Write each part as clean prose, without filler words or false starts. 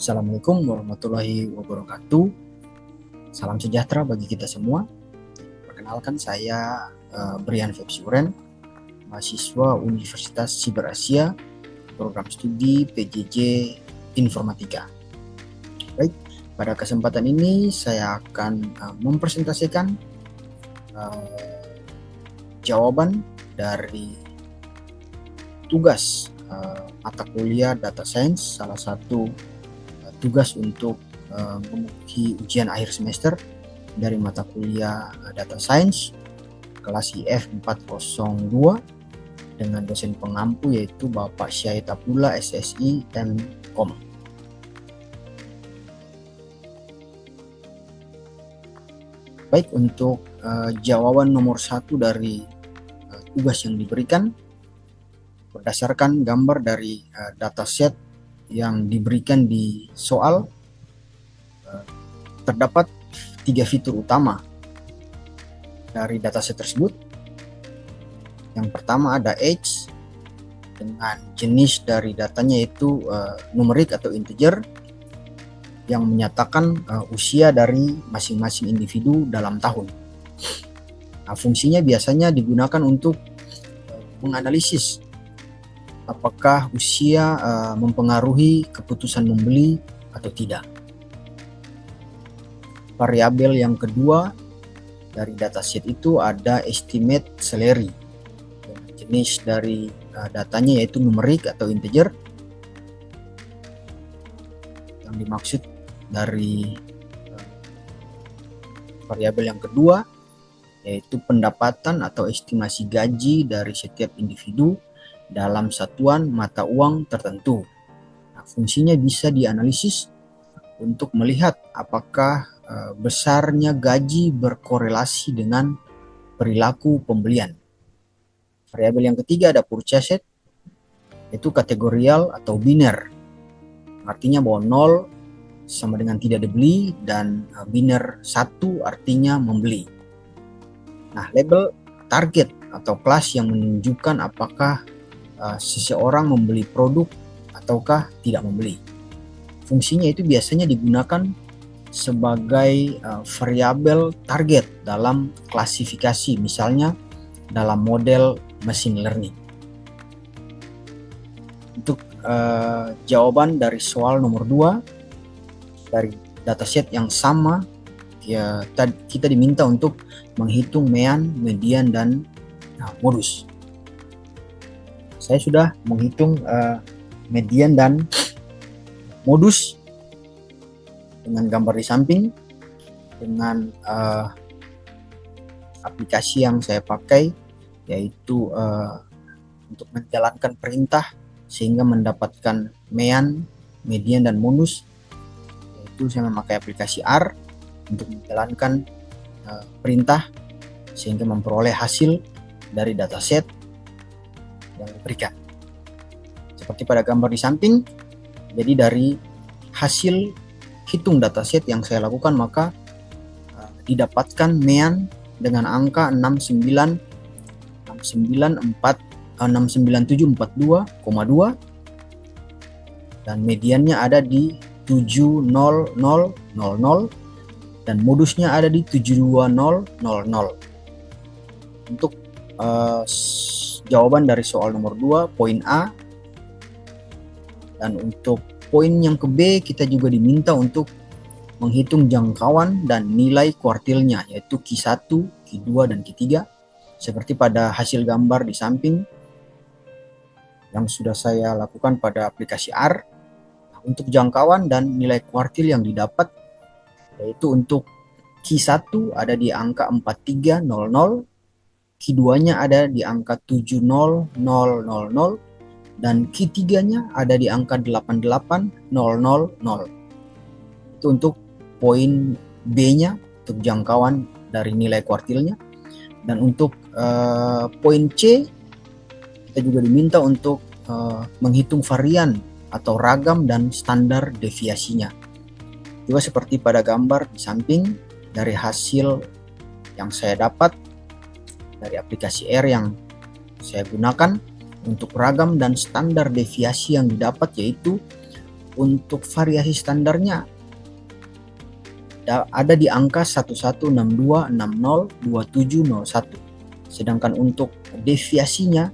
Assalamualaikum warahmatullahi wabarakatuh. Salam sejahtera bagi kita semua. Perkenalkan saya Brian Febsiuren, mahasiswa Universitas Siber Asia, program studi PJJ Informatika. Baik, pada kesempatan ini saya akan mempresentasikan jawaban dari tugas mata kuliah Data Science, salah satu tugas untuk memenuhi ujian akhir semester dari mata kuliah Data Science kelas IF 402 dengan dosen pengampu yaitu Bapak Syahid Abdullah SSI M.Com. Baik, untuk jawaban nomor 1 dari tugas yang diberikan berdasarkan gambar dari dataset yang diberikan di soal, terdapat 3 fitur utama dari dataset tersebut. Yang pertama ada age dengan jenis dari datanya yaitu numerik atau integer yang menyatakan usia dari masing-masing individu dalam tahun. Nah, fungsinya biasanya digunakan untuk menganalisis apakah usia mempengaruhi keputusan membeli atau tidak. Variabel yang kedua dari dataset itu ada estimate salary. Jenis dari datanya yaitu numerik atau integer. Yang dimaksud dari variabel yang kedua yaitu pendapatan atau estimasi gaji dari setiap individu dalam satuan mata uang tertentu. Nah, fungsinya bisa dianalisis untuk melihat apakah besarnya gaji berkorelasi dengan perilaku pembelian. Variabel yang ketiga ada purchased, yaitu kategorial atau biner. Artinya bahwa 0 sama dengan tidak dibeli dan biner 1 artinya membeli. Nah, label target atau kelas yang menunjukkan apakah seseorang membeli produk ataukah tidak membeli. Fungsinya itu biasanya digunakan sebagai variabel target dalam klasifikasi, misalnya dalam model machine learning. Untuk jawaban dari soal nomor 2 dari dataset yang sama, ya, kita diminta untuk menghitung mean, median, dan modus. Saya sudah menghitung median dan modus dengan gambar di samping dengan aplikasi yang saya pakai yaitu untuk menjalankan perintah sehingga mendapatkan mean, median, dan modus, yaitu saya memakai aplikasi R untuk menjalankan perintah sehingga memperoleh hasil dari dataset yang diberikan. Seperti pada gambar di samping, jadi dari hasil hitung dataset yang saya lakukan maka didapatkan mean dengan angka 69742,2 dan mediannya ada di 70000 dan modusnya ada di 72000. Untuk jawaban dari soal nomor 2 poin A, dan untuk poin yang ke B kita juga diminta untuk menghitung jangkauan dan nilai kuartilnya yaitu Q1, Q2, dan Q3 seperti pada hasil gambar di samping yang sudah saya lakukan pada aplikasi R. Untuk jangkauan dan nilai kuartil yang didapat yaitu untuk Q1 ada di angka 4300, Q2-nya ada di angka 70000 dan Q3-nya ada di angka 88000. Itu untuk poin B-nya, untuk jangkauan dari nilai kuartilnya. Dan untuk poin C kita juga diminta untuk menghitung varian atau ragam dan standar deviasinya. Juga seperti pada gambar di samping, dari hasil yang saya dapat dari aplikasi R yang saya gunakan untuk ragam dan standar deviasi yang didapat yaitu untuk variasi standarnya ada di angka 1162602701. Sedangkan untuk deviasinya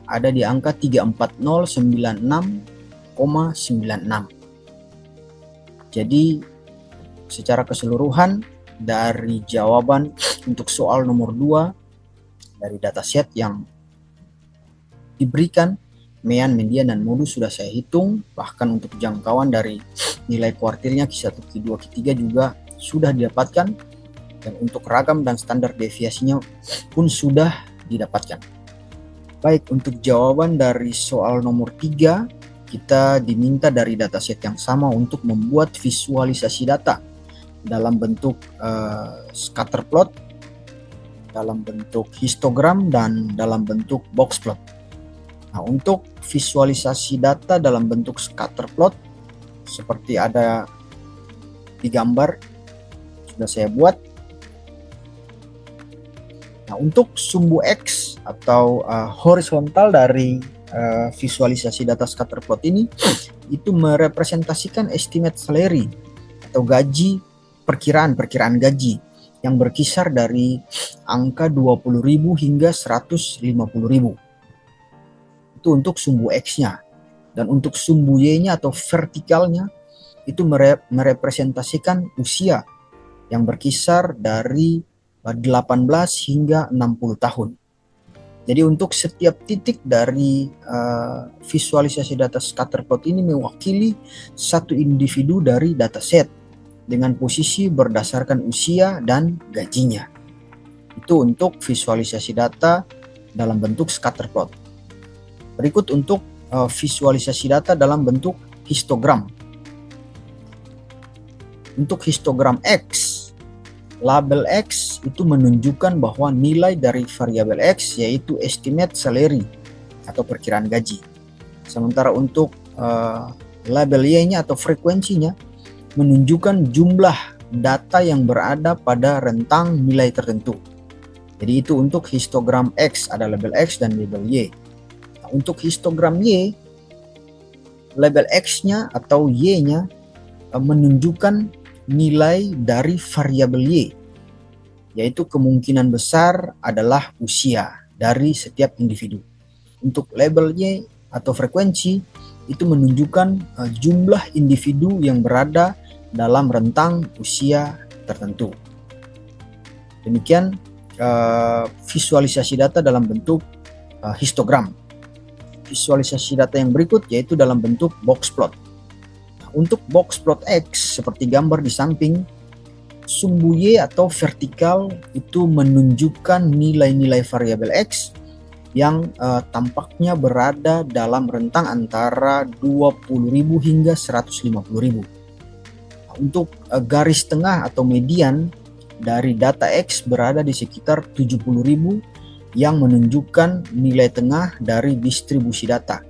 ada di angka 34096,96. Jadi secara keseluruhan dari jawaban untuk soal nomor 2 dari dataset yang diberikan, mean, median, dan modus sudah saya hitung. Bahkan untuk jangkauan dari nilai kuartilnya Q1, Q2, Q3 juga sudah didapatkan. Dan untuk ragam dan standar deviasinya pun sudah didapatkan. Baik, untuk jawaban dari soal nomor 3, kita diminta dari dataset yang sama untuk membuat visualisasi data dalam bentuk scatter plot, dalam bentuk histogram, dan dalam bentuk box plot. Nah, untuk visualisasi data dalam bentuk scatter plot seperti ada di gambar sudah saya buat. Nah, untuk sumbu X atau horizontal dari visualisasi data scatter plot ini itu merepresentasikan estimate salary atau gaji, perkiraan gaji yang berkisar dari angka 20.000 hingga 150.000. Itu untuk sumbu X-nya. Dan untuk sumbu Y-nya atau vertikalnya itu merepresentasikan usia yang berkisar dari 18 hingga 60 tahun. Jadi untuk setiap titik dari visualisasi data scatter plot ini mewakili satu individu dari dataset dengan posisi berdasarkan usia dan gajinya. Itu untuk visualisasi data dalam bentuk scatter plot. Berikut untuk visualisasi data dalam bentuk histogram. Untuk histogram X, label X itu menunjukkan bahwa nilai dari variabel X yaitu estimate salary atau perkiraan gaji. Sementara untuk label Y-nya atau frekuensinya menunjukkan jumlah data yang berada pada rentang nilai tertentu. Jadi itu untuk histogram X, ada label X dan label Y. Nah, untuk histogram Y, label X-nya atau Y-nya menunjukkan nilai dari variabel Y, yaitu kemungkinan besar adalah usia dari setiap individu. Untuk label Y atau frekuensi itu menunjukkan jumlah individu yang berada dalam rentang usia tertentu. Demikian visualisasi data dalam bentuk histogram. Visualisasi data yang berikut yaitu dalam bentuk box plot. Untuk box plot X seperti gambar di samping, sumbu Y atau vertikal itu menunjukkan nilai-nilai variabel X yang tampaknya berada dalam rentang antara 20.000 hingga 150.000. Untuk garis tengah atau median dari data X berada di sekitar 70.000 yang menunjukkan nilai tengah dari distribusi data.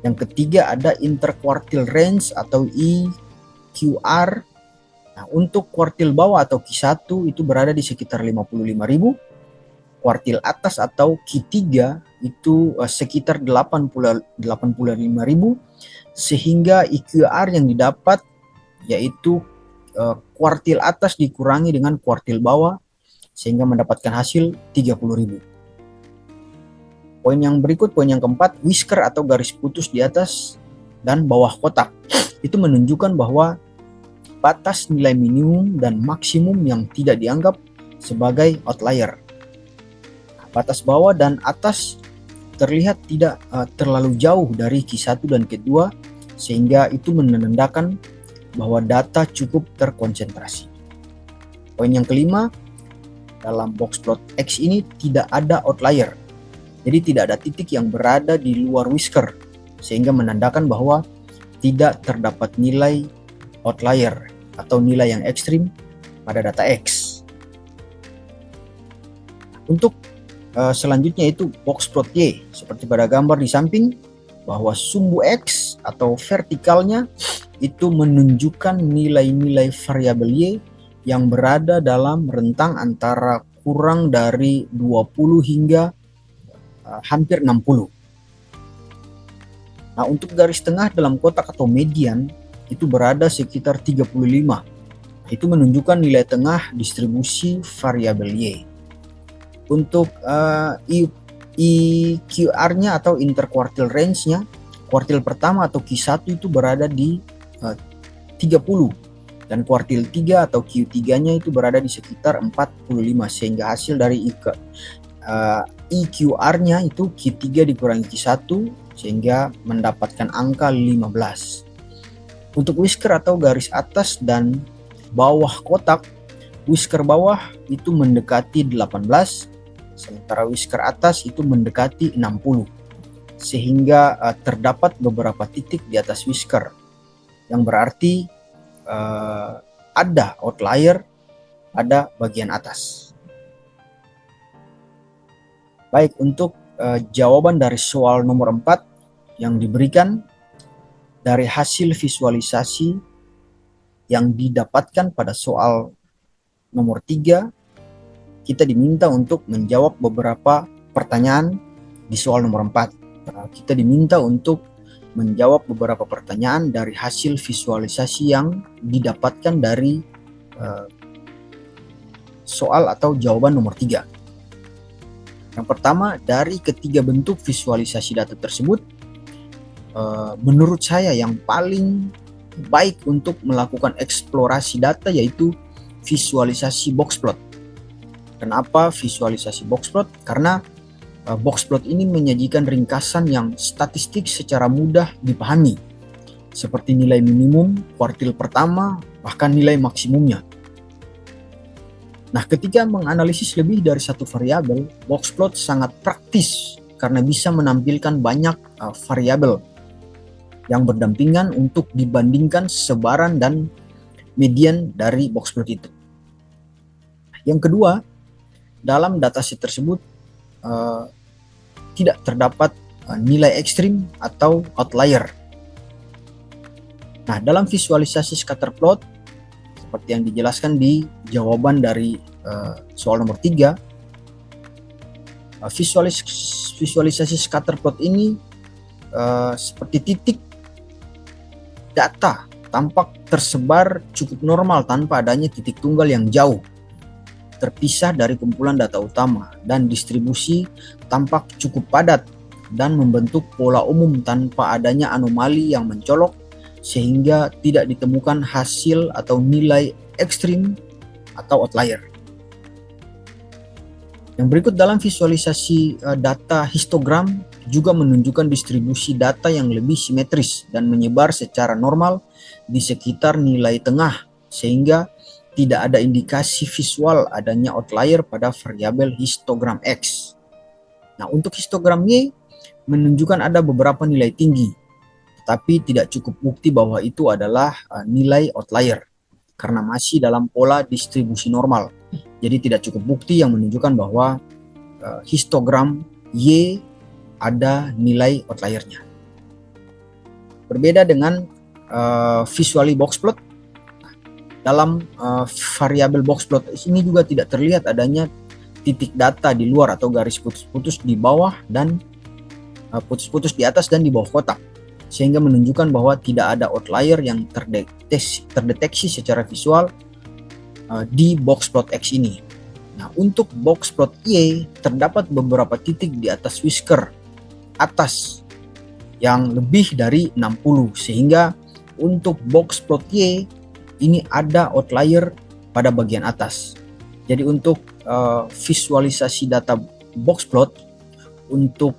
Yang ketiga ada interquartile range atau IQR. Nah, untuk kuartil bawah atau Q1 itu berada di sekitar 55.000. Kuartil atas atau Q3 itu sekitar 85.000, sehingga IQR yang didapat yaitu kuartil atas dikurangi dengan kuartil bawah sehingga mendapatkan hasil 30.000. Poin yang berikut, poin yang keempat, whisker atau garis putus di atas dan bawah kotak itu menunjukkan bahwa batas nilai minimum dan maksimum yang tidak dianggap sebagai outlier. Batas bawah dan atas terlihat tidak terlalu jauh dari Q1 dan Q2 sehingga itu menandakan bahwa data cukup terkonsentrasi. Poin yang kelima, dalam box plot X ini tidak ada outlier. Jadi tidak ada titik yang berada di luar whisker sehingga menandakan bahwa tidak terdapat nilai outlier atau nilai yang ekstrim pada data X. Untuk selanjutnya itu box plot Y seperti pada gambar di samping, bahwa sumbu X atau vertikalnya itu menunjukkan nilai-nilai variabel Y yang berada dalam rentang antara kurang dari 20 hingga hampir 60. Nah, untuk garis tengah dalam kotak atau median itu berada sekitar 35. Itu menunjukkan nilai tengah distribusi variabel Y. Untuk IQR-nya atau interquartile range-nya, kuartil pertama atau Q1 itu berada di 30, dan kuartil 3 atau Q3-nya itu berada di sekitar 45, sehingga hasil dari IQR-nya itu Q3 dikurangi Q1 sehingga mendapatkan angka 15. Untuk whisker atau garis atas dan bawah kotak, whisker bawah itu mendekati 18, sementara whisker atas itu mendekati 60, sehingga terdapat beberapa titik di atas whisker, yang berarti ada outlier pada bagian atas. Baik, untuk jawaban dari soal nomor 4 yang diberikan dari hasil visualisasi yang didapatkan pada soal nomor 3, kita diminta untuk menjawab beberapa pertanyaan di soal nomor 4. Kita diminta untuk menjawab beberapa pertanyaan dari hasil visualisasi yang didapatkan dari soal atau jawaban nomor 3. Yang pertama, dari ketiga bentuk visualisasi data tersebut, menurut saya yang paling baik untuk melakukan eksplorasi data yaitu visualisasi box plot. Kenapa visualisasi box plot? Karena box plot ini menyajikan ringkasan yang statistik secara mudah dipahami, seperti nilai minimum, kuartil pertama, bahkan nilai maksimumnya. Nah, ketika menganalisis lebih dari satu variabel, box plot sangat praktis karena bisa menampilkan banyak variabel yang berdampingan untuk dibandingkan sebaran dan median dari box plot itu. Yang kedua, dalam dataset tersebut tidak terdapat nilai ekstrim atau outlier. Nah, dalam visualisasi scatter plot seperti yang dijelaskan di jawaban dari soal nomor 3, visualisasi scatter plot ini seperti titik data tampak tersebar cukup normal tanpa adanya titik tunggal yang jauh terpisah dari kumpulan data utama, dan distribusi tampak cukup padat dan membentuk pola umum tanpa adanya anomali yang mencolok, sehingga tidak ditemukan hasil atau nilai ekstrim atau outlier. Yang berikut dalam visualisasi data histogram juga menunjukkan distribusi data yang lebih simetris dan menyebar secara normal di sekitar nilai tengah, sehingga tidak ada indikasi visual adanya outlier pada variabel histogram X. Nah, untuk histogram Y menunjukkan ada beberapa nilai tinggi, tetapi tidak cukup bukti bahwa itu adalah nilai outlier karena masih dalam pola distribusi normal. Jadi tidak cukup bukti yang menunjukkan bahwa histogram Y ada nilai outliernya. Berbeda dengan visually box plot, dalam variabel box plot ini juga tidak terlihat adanya titik data di luar atau garis putus-putus di bawah dan putus-putus di atas dan di bawah kotak, sehingga menunjukkan bahwa tidak ada outlier yang terdeteksi secara visual di box plot X ini. Nah, untuk box plot Y terdapat beberapa titik di atas whisker atas yang lebih dari 60, sehingga untuk box plot Y ini ada outlier pada bagian atas. Jadi untuk visualisasi data box plot, untuk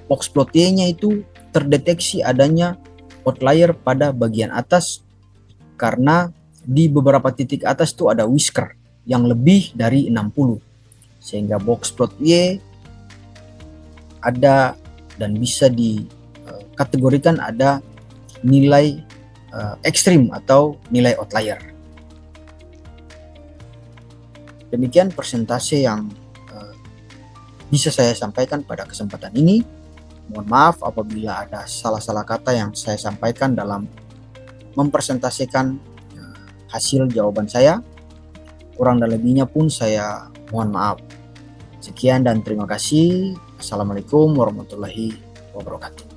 box plot Y-nya itu terdeteksi adanya outlier pada bagian atas karena di beberapa titik atas itu ada whisker yang lebih dari 60, sehingga box plot Y ada dan bisa dikategorikan ada nilai ekstrim atau nilai outlier. Demikian persentase yang bisa saya sampaikan pada kesempatan ini. Mohon maaf apabila ada salah-salah kata yang saya sampaikan dalam mempresentasikan hasil jawaban saya. Kurang dan lebihnya pun saya mohon maaf. Sekian dan terima kasih. Assalamualaikum warahmatullahi wabarakatuh.